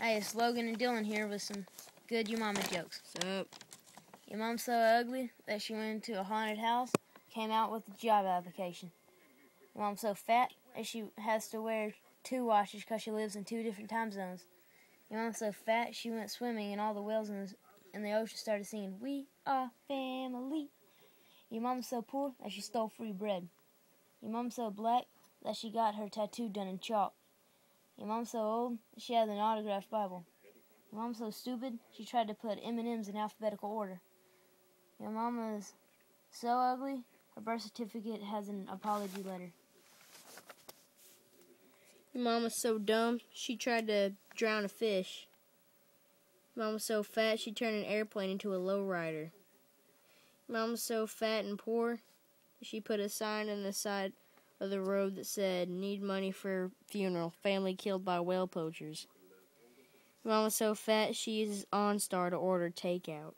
Hey, it's Logan and Dylan here with some good Your Mama jokes. What's up? Your mom's so ugly that she went into a haunted house, came out with a job application. Your mom's so fat that she has to wear 2 watches because she lives in 2 different time zones. Your mom's so fat she went swimming and all the whales in the ocean started singing, "We are family." Your mom's so poor that she stole free bread. Your mom's so black that she got her tattoo done in chalk. Your mom's so old she has an autographed Bible. Your mom's so stupid she tried to put M&Ms in alphabetical order. Your mama is so ugly her birth certificate has an apology letter. Your mama's so dumb, she tried to drown a fish. Your mama's so fat, she turned an airplane into a lowrider. Your mama's so fat and poor, she put a sign on the side of the road that said, "Need money for funeral, family killed by whale poachers." Your mama's so fat, she uses OnStar to order takeout.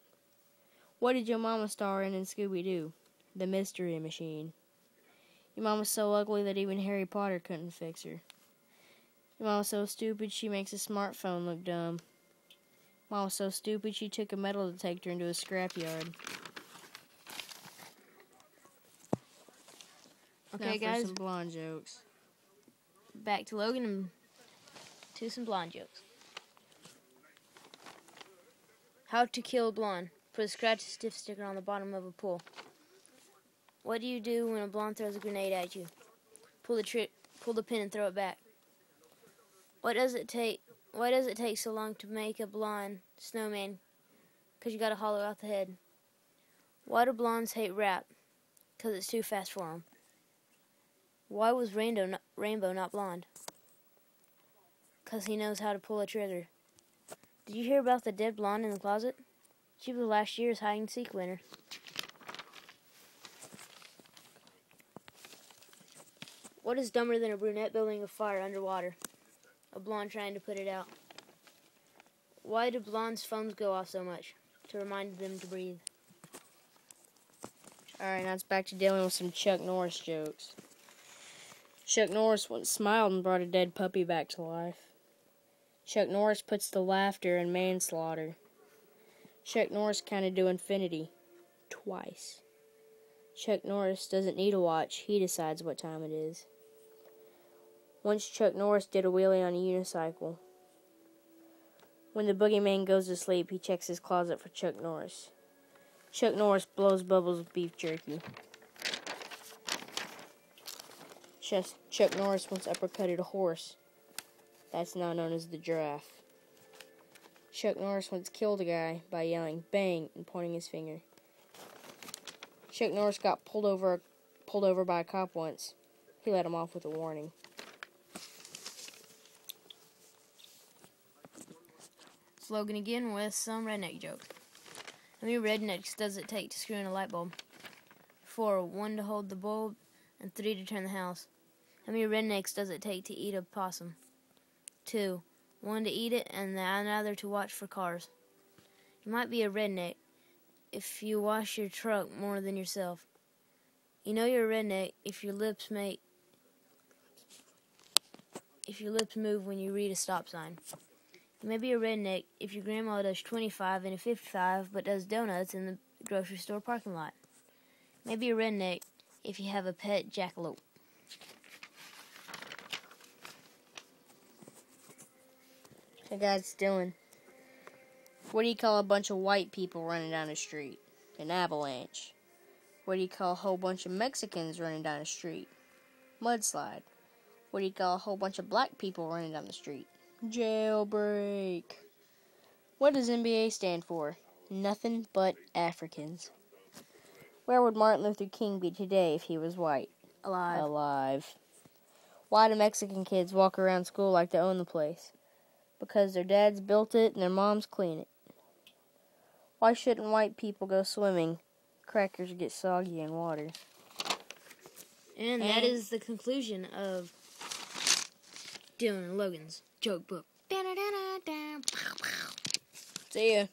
What did your mama star in Scooby-Doo? The Mystery Machine. Your mama's so ugly that even Harry Potter couldn't fix her. Your mama's so stupid she makes a smartphone look dumb. Mama's so stupid she took a metal detector into a scrapyard. Okay, now guys, for some blonde jokes. back to Logan and to some blonde jokes. How to kill a blonde. Put a scratch stiff sticker on the bottom of a pool. What do you do when a blonde throws a grenade at you? Pull the pin and throw it back. Why does it take so long to make a blonde snowman? 'Cause you gotta hollow out the head. Why do blondes hate rap? 'Cause it's too fast for them. Why was Rainbow not blonde? 'Cause he knows how to pull a trigger. Did you hear about the dead blonde in the closet? She was last year's hide-and-seek winner. What is dumber than a brunette building a fire underwater? A blonde trying to put it out. Why do blondes' phones go off so much? To remind them to breathe. Alright, now it's back to dealing with some Chuck Norris jokes. Chuck Norris once smiled and brought a dead puppy back to life. Chuck Norris puts the laughter in manslaughter. Chuck Norris counted to infinity. Twice. Chuck Norris doesn't need a watch, he decides what time it is. Once Chuck Norris did a wheelie on a unicycle. When the boogeyman goes to sleep, he checks his closet for Chuck Norris. Chuck Norris blows bubbles with beef jerky. Chuck Norris once uppercutted a horse. That's now known as the giraffe. Chuck Norris once killed a guy by yelling "bang" and pointing his finger. Chuck Norris got pulled over by a cop once. He let him off with a warning. It's Logan again with some redneck jokes. How many rednecks does it take to screw in a light bulb? 4, 1 to hold the bulb, and 3 to turn the house. How many rednecks does it take to eat a possum? 2, 1 to eat it, and another to watch for cars. You might be a redneck if you wash your truck more than yourself. You know you're a redneck if your lips move when you read a stop sign. You may be a redneck if your grandma does 25 and a 55 but does donuts in the grocery store parking lot. You may be a redneck if you have a pet jackalope. Hey guys, it's Dylan. What do you call a bunch of white people running down the street? An avalanche. What do you call a whole bunch of Mexicans running down the street? Mudslide. What do you call a whole bunch of black people running down the street? Jailbreak. What does NBA stand for? Nothing but Africans. Where would Martin Luther King be today if he was white? Alive. Why do Mexican kids walk around school like they own the place? Because their dads built it and their moms clean it. Why shouldn't white people go swimming? Crackers get soggy in water. And that is the conclusion of Dylan and Logan's joke book. See ya.